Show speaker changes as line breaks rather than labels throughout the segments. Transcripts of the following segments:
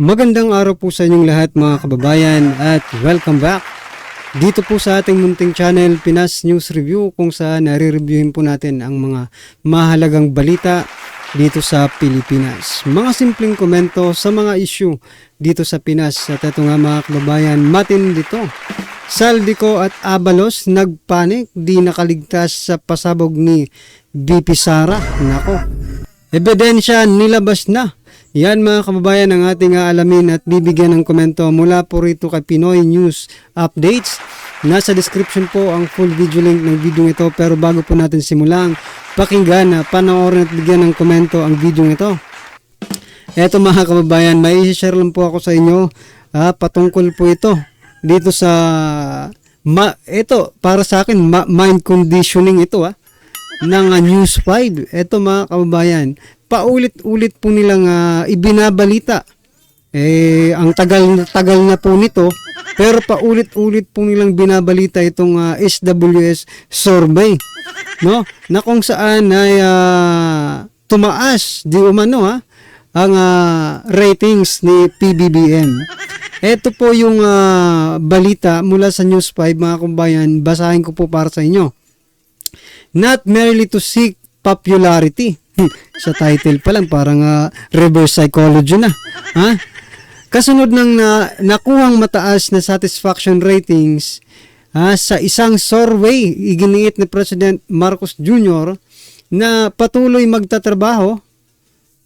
Magandang araw po sa inyong lahat mga kababayan at welcome back dito po sa ating munting channel Pinas News Review, kung saan nare-reviewin po natin ang mga mahalagang balita dito sa Pilipinas. Mga simpleng komento sa mga issue dito sa Pinas. At ito nga mga kababayan, matindi to. Saldico at Abalos nagpanik, di nakaligtas sa pasabog ni BP Sara. Nako, ebidensya nilabas na. Yan mga kababayan ang ating aalamin at bibigyan ng komento mula po rito kay Pinoy News Updates. Nasa description po ang full video link ng video ito, pero bago po natin simulang pakinggan, panoorin at bigyan ng komento ang video ito. Eto mga kababayan, may i-share lang po ako sa inyo patungkol po ito dito sa ito para sa akin mind conditioning ito ng News 5. Ito mga kababayan, paulit-ulit po nilang ibinabalita. Ang tagal na po nito, pero paulit-ulit po nilang binabalita itong SWS survey, no? Na kung saan ay tumaas di umano ang ratings ni PBBM. Ito po yung balita mula sa News 5 mga kababayan, basahin ko po para sa inyo. Not merely to seek popularity. Sa title pa lang parang reverse psychology na. Kasunod ng nakuhang mataas na satisfaction ratings sa isang survey, iginiit ni President Marcos Jr. na patuloy magtatrabaho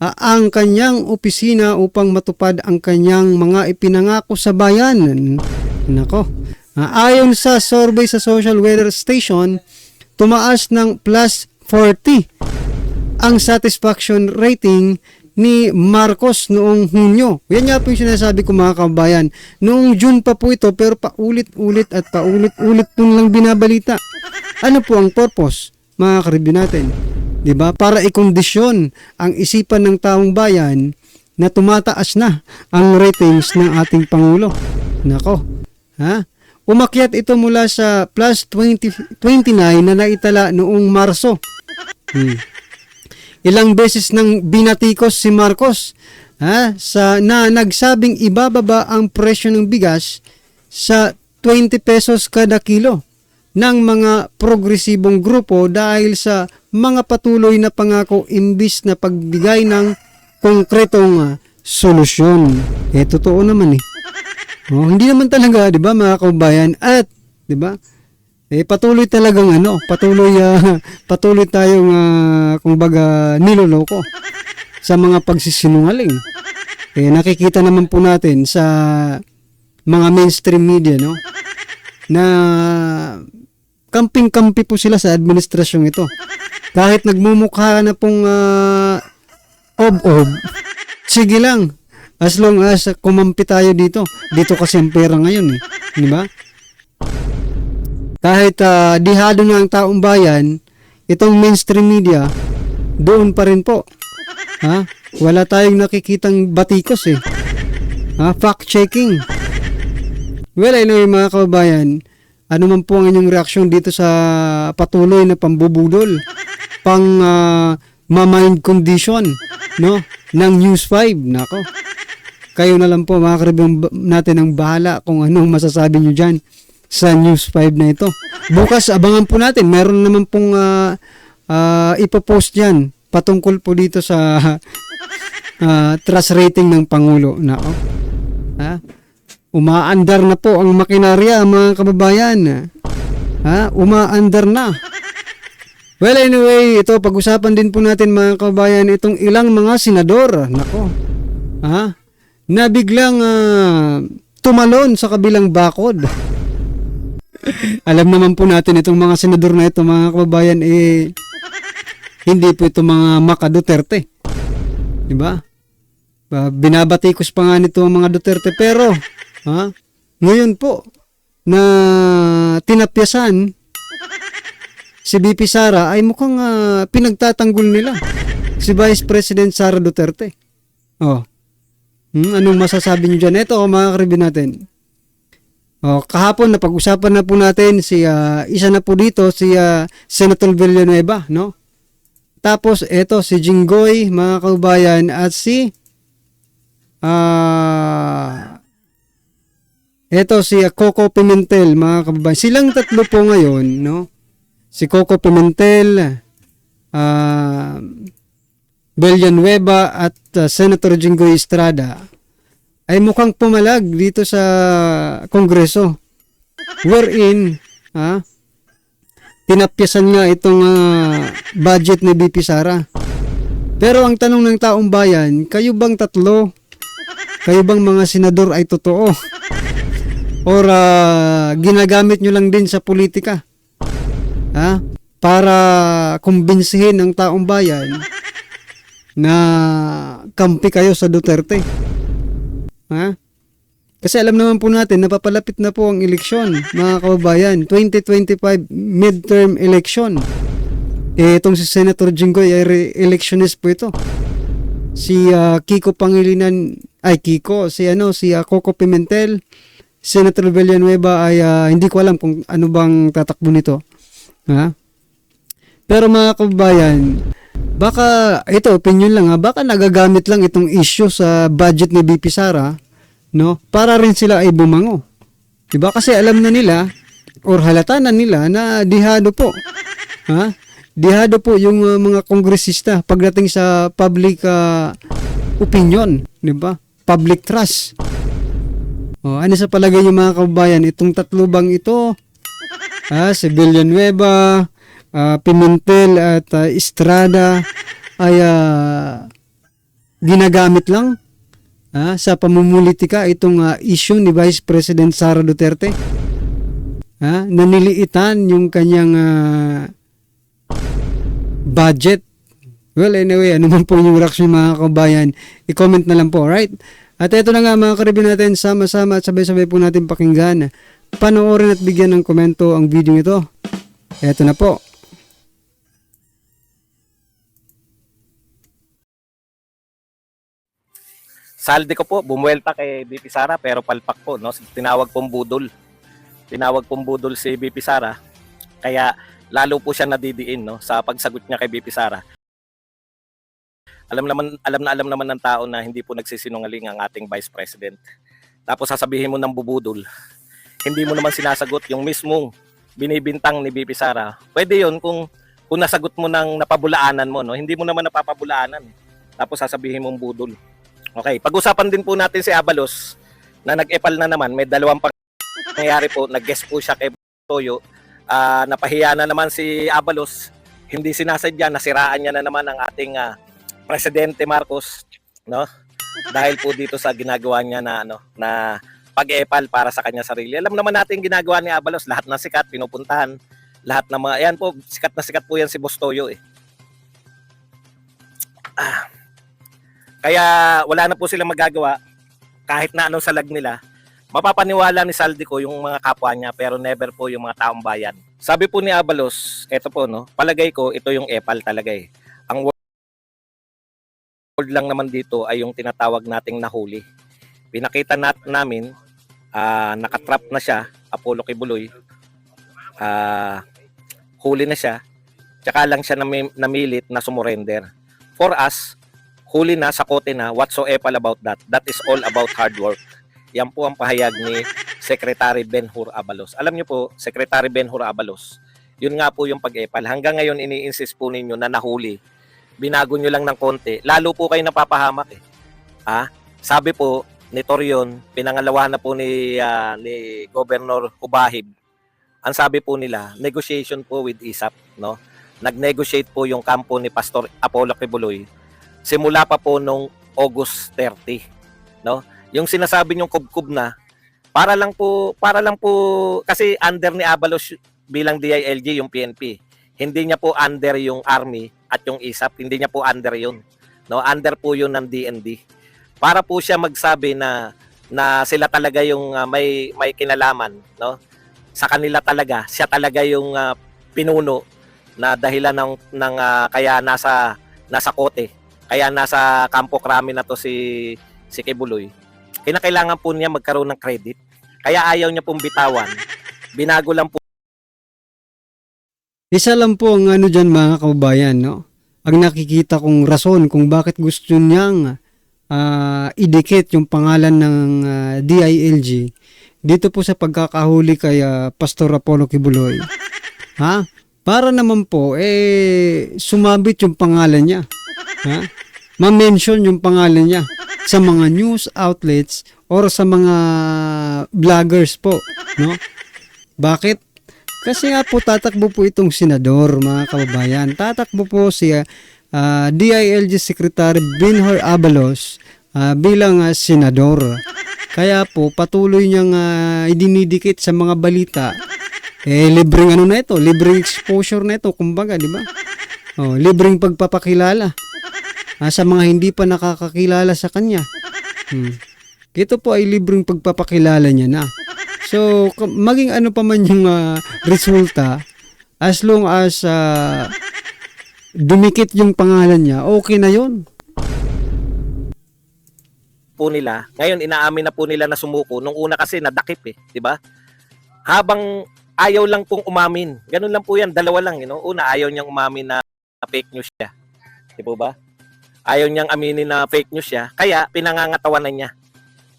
ang kanyang opisina upang matupad ang kanyang mga ipinangako sa bayan. Nako. Ayon sa survey sa Social Weather Station, tumaas ng plus 40 ang satisfaction rating ni Marcos noong Hunyo. Yan nga po yung sinasabi ko mga kababayan. Noong June pa po ito, pero paulit-ulit at paulit-ulit po lang binabalita. Ano po ang purpose, mga karibyo natin? Diba? Para ikondisyon ang isipan ng taong bayan na tumataas na ang ratings ng ating Pangulo. Nako. Umakyat ito mula sa plus 29 na naitala noong Marso. Ilang beses nang binatikos si Marcos na nagsabing ibababa ang presyo ng bigas sa 20 pesos kada kilo ng mga progresibong grupo dahil sa mga patuloy na pangako imbis na pagbigay ng konkretong solusyon. Totoo naman hindi naman talaga, 'di ba mga kababayan? At 'di ba? Patuloy talagang patuloy tayong kumbaga niloloko sa mga pagsisinungaling. Nakikita naman po natin sa mga mainstream media, no, na kamping-kampi po sila sa administrasyong ito. Kahit nagmumukha na pong ob-ob, sige lang, as long as kumampi tayo dito kasi ang pera ngayon, di ba? Kahit dihado na ang taong bayan, itong mainstream media, doon pa rin po. Wala tayong nakikitang batikos fact-checking. Well, anyway mga kababayan, ano man po ang inyong reaksyon dito sa patuloy na pambubudol, ma-mind condition, no, ng News 5. Nako. Kayo na lang po mga karibang natin ang bahala kung anong masasabi nyo dyan sa News 5 na ito. Bukas abangan po natin, meron naman pong ipopost dyan patungkol po dito sa trust rating ng Pangulo. Nako. Umaandar na po ang makinarya mga kababayan. Umaandar na. Well anyway, ito pag-usapan din po natin mga kababayan itong ilang mga senador. Nako. Na biglang tumalon sa kabilang bakod. Alam naman po natin itong mga senador na ito mga kababayan hindi po ito mga Maka Duterte. Diba? Binabatikos pa nga nito ang mga Duterte, pero ngayon po na tinapyasan si BP Sara ay mukhang pinagtatanggol nila si Vice President Sara Duterte. Anong masasabi niyo dyan? Ito mga karibin natin. Kahapon napag-usapan na po natin si isa na po dito si Senator Villanueva, no? Tapos eto si Jinggoy mga kababayan at si Ito si Coco Pimentel, mga kababayan. Silang tatlo po ngayon, no? Si Coco Pimentel, Villanueva at Senator Jinggoy Estrada ay mukhang pumalag dito sa Kongreso. Wherein, tinapyasan nga itong budget ni BP Sara. Pero ang tanong ng taong bayan, kayo bang tatlo? Kayo bang mga senador ay totoo? Or ginagamit nyo lang din sa politika? Para kumbinsihin ang taong bayan na kampi kayo sa Duterte. Kasi alam naman po natin, napapalapit na po ang eleksyon, mga kababayan. 2025 midterm election. Itong si Senator Jinggoy ay re-electionist po ito. Si Kiko Pangilinan, si Coco Pimentel, Senator Villanueva ay hindi ko alam kung ano bang tatakbo nito. Pero mga kababayan, baka ito opinion lang baka nagagamit lang itong issue sa budget ni BP Sara, no, para rin sila ay bumango. Diba? Kasi alam na nila or halata na nila na dihado po. Dihado po yung mga kongresista pagdating sa public opinion, di ba? Public trust. Ano sa palagay niyo mga kababayan, itong tatlo bang ito, si Villanueva, Pimentel at Estrada ay ginagamit lang sa pamumulitika itong issue ni Vice President Sara Duterte? Naniliitan yung kanyang budget. Well, anyway, ano man po yung reaction mga kabayan, i-comment na lang po, right? At ito na nga mga karibin natin, sama-sama at sabay-sabay po natin pakinggan, panoorin at bigyan ng komento ang video ito. Ito na po.
Saldi ko po, bumuelta kay BP Sara pero palpak po, no? Tinawag pong budol. Tinawag pong budol si BP Sara. Kaya lalo po siya nadidiin, no, sa pagsagot niya kay BP Sara. Alam naman ng tao na hindi po nagsisinungaling ang ating Vice President. Tapos sasabihin mo ng bubudol. Hindi mo naman sinasagot yung mismong binibintang ni BP Sara. Pwede 'yon kung nasagot mo ng napabulaanan mo, no? Hindi mo naman napapabulaanan. Tapos sasabihin mong budol. Okay, pag-usapan din po natin si Abalos na nag-epal na naman. May dalawang pangyayari po. Nag-guest po siya kay Toyo. Napahiya na naman si Abalos. Hindi sinasadya, nasiraan niya na naman ang ating Presidente Marcos, no? Dahil po dito sa ginagawa niya na pag-epal para sa kanya sarili. Alam naman natin ginagawa ni Abalos, lahat ng sikat pinupuntahan, lahat ng mga yan po, sikat na sikat po yan si Boss Toyo eh. Kaya wala na po silang magagawa kahit na anong salag nila. Mapapaniwala ni Saldi ko yung mga kapwa niya pero never po yung mga taong bayan. Sabi po ni Abalos, eto po, no, palagay ko ito yung epal talaga eh. Ang word lang naman dito ay yung tinatawag nating nahuli. Pinakita namin, nakatrap na siya, Apollo Kibuloy, huli na siya, tsaka lang siya namilit na sumurrender. For us, huli na, sakote na, whatsoever about that. That is all about hard work. Yan po ang pahayag ni Secretary Ben-Hur Abalos. Alam niyo po, Secretary Ben-Hur Abalos, yun nga po yung pag-epal. Hanggang ngayon, ini-insist po ninyo na nahuli. Binago nyo lang ng konti. Lalo po kayo napapahamak eh. Sabi po ni Torion, pinangalawa na po ni Governor Hubahib. Ang sabi po nila, negotiation po with ISAP. No? Nag-negotiate po yung kampo ni Pastor Apollo Kibuloy simula pa po nung August 30, no? Yung sinasabi niyong kubkub na para lang po kasi under ni Abalos bilang DILG yung PNP. Hindi niya po under yung Army at yung ISAP, hindi niya po under yun. No, under po yun ng DND. Para po siya magsabi na sila talaga yung may kinalaman, no? Sa kanila talaga, siya talaga yung pinuno na dahilan ng kaya nasa kote. Kaya nasa kampo krami na to si Kibuloy. Kinakailangan po niya magkaroon ng credit. Kaya ayaw niya pong bitawan. Binago lang po.
Isa lang po ang dyan mga kababayan, no? Ang nakikita kong rason kung bakit gusto niyang idikit yung pangalan ng DILG dito po sa pagkakahuli kay Pastor Apollo Kibuloy. Ha? Para naman po sumabit yung pangalan niya. Ha? Ma-mention yung pangalan niya sa mga news outlets or sa mga vloggers po, no? Bakit? Kasi nga po tatakbo po itong senador, mga kababayan. Tatakbo po si DILG Secretary Binhor Abalos bilang senador. Kaya po patuloy niyang idinidikit sa mga balita. Libreng ano na ito, libreng exposure na ito, kumbaga, di ba? Libreng pagpapakilala sa mga hindi pa nakakakilala sa kanya. Ito po ay libreng pagpapakilala niya na. So, maging ano pa man yung resulta, as long as dumikit yung pangalan niya, okay na yun.
Po nila, ngayon inaamin na po nila na sumuko. Nung una kasi nadakip di ba? Habang ayaw lang pong umamin. Ganun lang po yan, dalawa lang, Una, ayaw niyang umamin na fake news siya. Di po ba? Ayaw niyang aminin na fake news siya, kaya pinangangatawanan niya.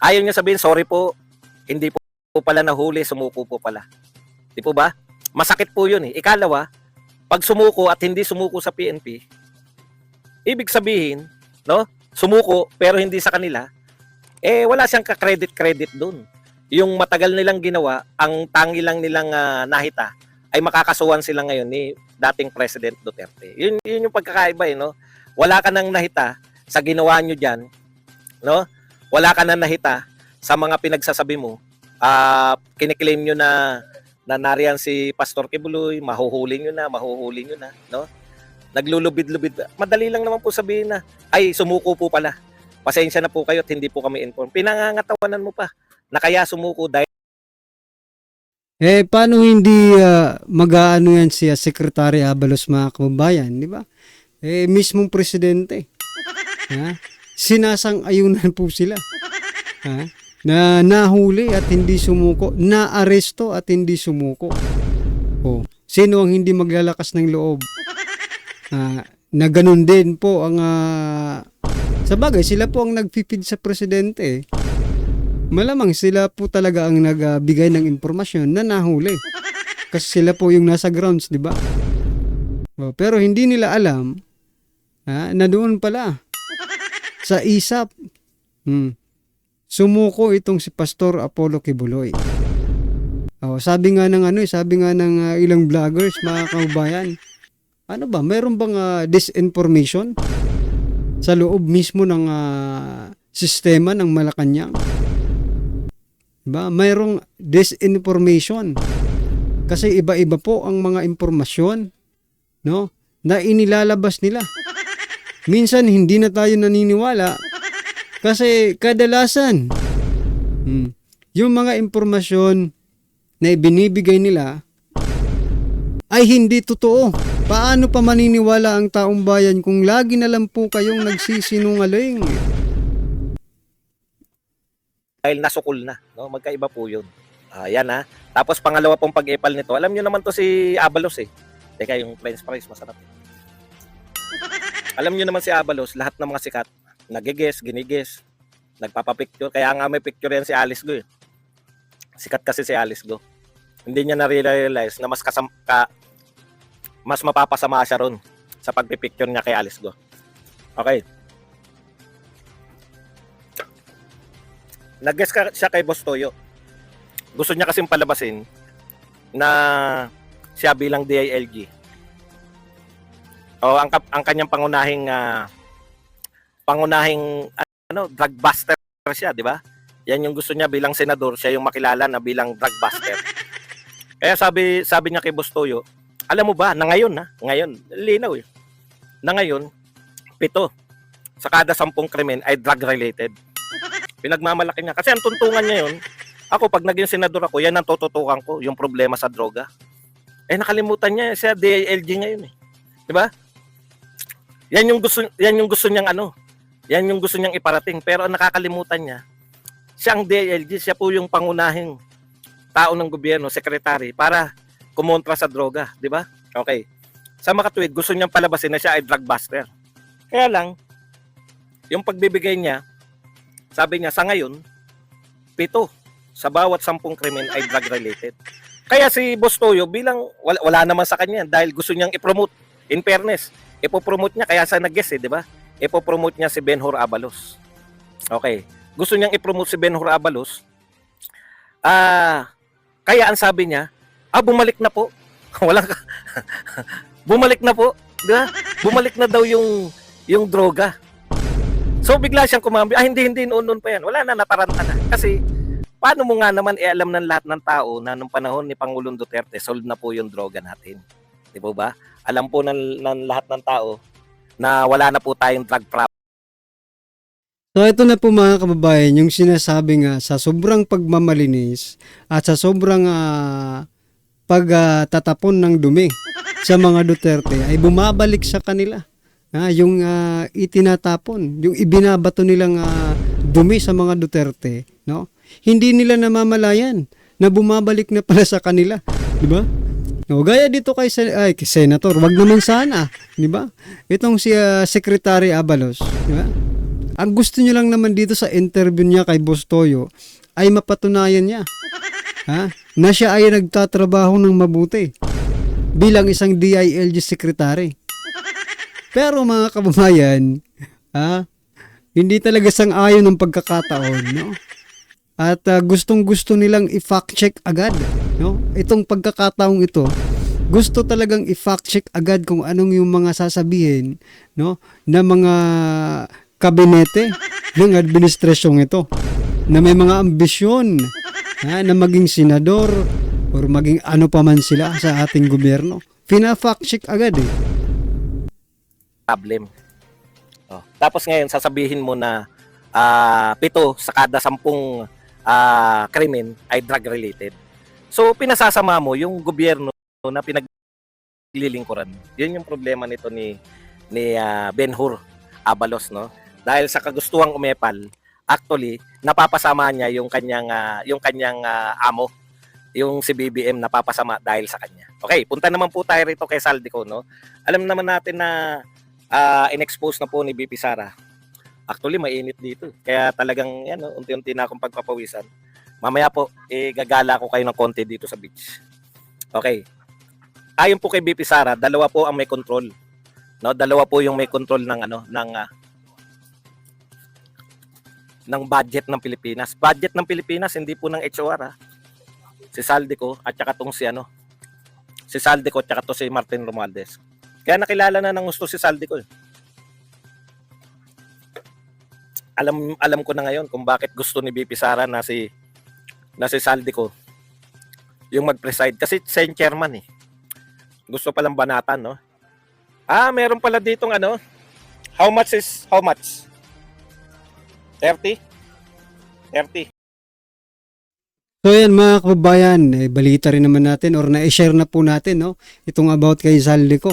Ayaw niya sabihin, sorry po, hindi po pala nahuli, sumuko po pala. Di po ba? Masakit po yun Ikalawa, pag sumuko at hindi sumuko sa PNP, ibig sabihin, sumuko pero hindi sa kanila, wala siyang ka-credit doon. Yung matagal nilang ginawa, ang tangi lang nilang nahita, ay makakasuhan sila ngayon ni dating President Duterte. Yun yung pagkakaiba Wala ka nang nahita sa ginawa nyo dyan, Wala ka nang nahita sa mga pinagsasabi mo. Kiniklaim nyo na nariyan si Pastor Kibuloy, mahuhuli nyo na, Naglulubid-lubid. Madali lang naman po sabihin na, ay, sumuko po pala. Pasensya na po kayo at hindi po kami inform. Pinangangatawanan mo pa na kaya sumuko dahil
Paano hindi mag-aano yan si Secretary Abalos, mga kababayan, di ba? Mismong presidente. Sinasang-ayunan po sila. Na nahuli at hindi sumuko, na-aresto at hindi sumuko. Sino ang hindi maglalakas ng loob? Na ganun din po ang sa bagay, sila po ang nagpipid sa presidente. Malamang sila po talaga ang nagbigay ng impormasyon na nahuli. Kasi sila po yung nasa grounds, di ba? Pero hindi nila alam na doon pala sa ISAP sumuko itong si Pastor Apollo Kibuloy. Sabi nga ng ilang vloggers, mga kababayan, ano ba, meron bang disinformation sa loob mismo ng sistema ng Malacanang? Diba? Mayroong disinformation. Kasi iba-iba po ang mga impormasyon, na inilalabas nila. Minsan hindi na tayo naniniwala kasi kadalasan yung mga impormasyon na ibinibigay nila ay hindi totoo. Paano pa maniniwala ang taong bayan kung lagi na lang po kayong nagsisinungaling?
dahil nasukol na, Magkaiba po 'yun. Yan Tapos pangalawa pong pag-epal nito. Alam niyo naman to si Abalos Teka, yung French fries masarap. Alam niyo naman si Abalos, lahat ng mga sikat, nagiges, giniges, nagpapapicture. Kaya nga may picture yan si Alice Go Sikat kasi si Alice Go. Hindi niya na-realize na mas mapapasama siya ron sa pagpipicture niya kay Alice Go. Okay. Nag-guess siya kay Boss Toyo. Gusto niya kasing palabasin na siya bilang DILG. Ang kanyang pangunahing drug buster siya, di ba? Yan yung gusto niya bilang senador, siya yung makilala na bilang drug buster. Kaya sabi niya kay Boss Toyo, alam mo ba, na ngayon, linaw na ngayon, 7 sa kada 10 krimen ay drug-related. Pinagmamalaki niya. Kasi ang tuntungan niya yun, ako pag naging senador ako, yan ang tututukan ko, yung problema sa droga. Nakalimutan niya, siya DILG ngayon Di ba? Yan yung gusto niyang yan yung gusto niyang iparating. Pero ang nakakalimutan niya, siya ang DILG, siya po yung pangunahing tao ng gobyerno, sekretary, para kumontra sa droga, di ba? Okay. Sa makatuwid, gusto niyang palabasin na siya ay drug buster. Kaya lang, yung pagbibigay niya, sabi niya, sa ngayon, 7 sa bawat 10 krimen ay drug related. Kaya si Boss Toyo bilang wala naman sa kanya dahil gusto niyang i-promote. In fairness, ipopromote niya kaya sa nag-guest di ba? Ipopromote niya si Benhur Abalos. Okay. Gusto niyang i-promote si Benhur Abalos. Kaya ang sabi niya, bumalik na po. Walang bumalik na po, di ba? Bumalik na daw yung droga. So bigla siyang kumambi, hindi noon pa yan. Wala na, nataranta na. Kasi paano mo nga naman alam ng lahat ng tao na nung panahon ni Pangulong Duterte, solved na po yung droga natin. Di ba? Alam po ng lahat ng tao na wala na po tayong drug problem.
So ito na po mga kababayan, yung sinasabi nga sa sobrang pagmamalinis at sa sobrang pagtatapon ng dumi sa mga Duterte ay bumabalik sa kanila. Yung itinatapon, yung ibinabato nilang dumi sa mga Duterte, no? Hindi nila namamalayan na bumabalik na pala sa kanila, di ba? No, gaya dito kay Senator, wag naman sana, di ba? Itong si Secretary Abalos, di ba? Ang gusto niya lang naman dito sa interview niya kay Boss Toyo ay mapatunayan niya na siya ay nagtatrabaho ng mabuti bilang isang DILG secretary. Pero mga kababayan, hindi talaga sang-ayon ng pagkakataon, no? At gustong-gusto nilang i-fact check agad, no? Itong pagkakataong ito, gusto talagang i-fact check agad kung anong yung mga sasabihin, no, na mga kabinete ng administrasyong ito na may mga ambisyon na maging senador or maging ano pa man sila sa ating gobyerno. Fina-fact check agad
Problem. Tapos ngayon sasabihin mo na 7 sa kada 10 krimen ay drug related. So pinasasama mo yung gobyerno na pinaglilingkuran. Yun yung problema nito ni Benhur Abalos, no? Dahil sa kagustuhang umepal, actually napapasama niya yung kanyang amo, yung si BBM napapasama dahil sa kanya. Okay, punta naman po tayo rito kay Saldico, no? Alam naman natin na in-expose na po ni BP Sara. Actually, mainit dito. Kaya talagang yan, no, unti-unti na akong pagpapawisan. Mamaya po, gagala ko kayo ng konti dito sa beach. Okay. Ayon po kay BP Sara, dalawa po ang may control. No, dalawa po yung may control ng budget ng Pilipinas. Budget ng Pilipinas hindi po ng HOR. Si Saldico at saka tong si Saldico at saka to si Martin Romualdez. Kaya nakilala na ng gusto si Saldico. Alam ko na ngayon kung bakit gusto ni BP Sara na si Saldico yung mag-preside kasi same chairman . Gusto palang banatan, no? Meron pala ditong how much is how much? 30? 30.
So yan mga kababayan, balita rin naman natin or na-share na po natin, no, itong about kay Saldico.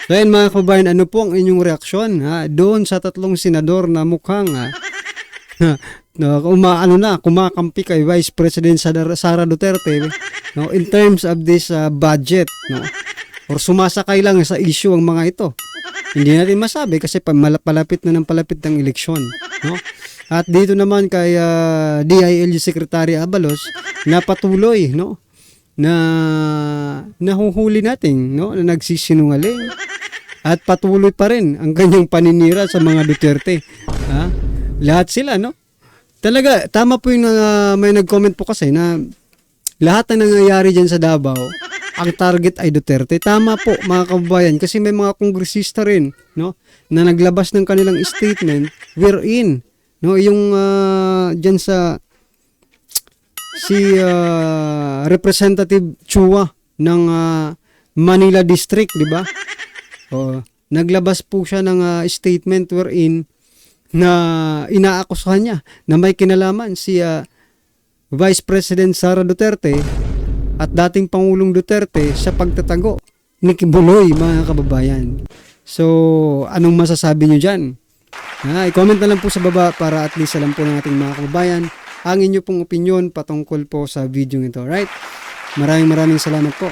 So yan mga kababayan, ano po ang inyong reaksyon doon sa 3 senador na mukhang kumakampi kay Vice President Sara Duterte, no, in terms of this budget, no, or sumasakay lang sa issue ang mga ito. Hindi natin masabi kasi palapit na ng palapit ng eleksyon, no? At dito naman kay DILG Secretary Abalos na patuloy, no, na nahuhuli natin, no, na nagsisinungaling at patuloy pa rin ang kanyang paninira sa mga Duterte. Lahat sila, no? Talaga tama po yung may nag-comment po kasi na lahat na nangyayari diyan sa Davao, ang target ay Duterte. Tama po mga kababayan kasi may mga kongresista rin, no, na naglabas ng kanilang statement wherein, no, yung diyan sa si Representative Chua ng Manila District, di ba? Naglabas po siya ng statement wherein na inaakusahan niya na may kinalaman si Vice President Sara Duterte at dating Pangulong Duterte sa pagtatago ni Kibuloy, mga kababayan. So, anong masasabi nyo dyan? I-comment na lang po sa baba para at least alam po ng ating mga kababayan ang inyo pong opinion patungkol po sa video nito. Right? Maraming salamat po.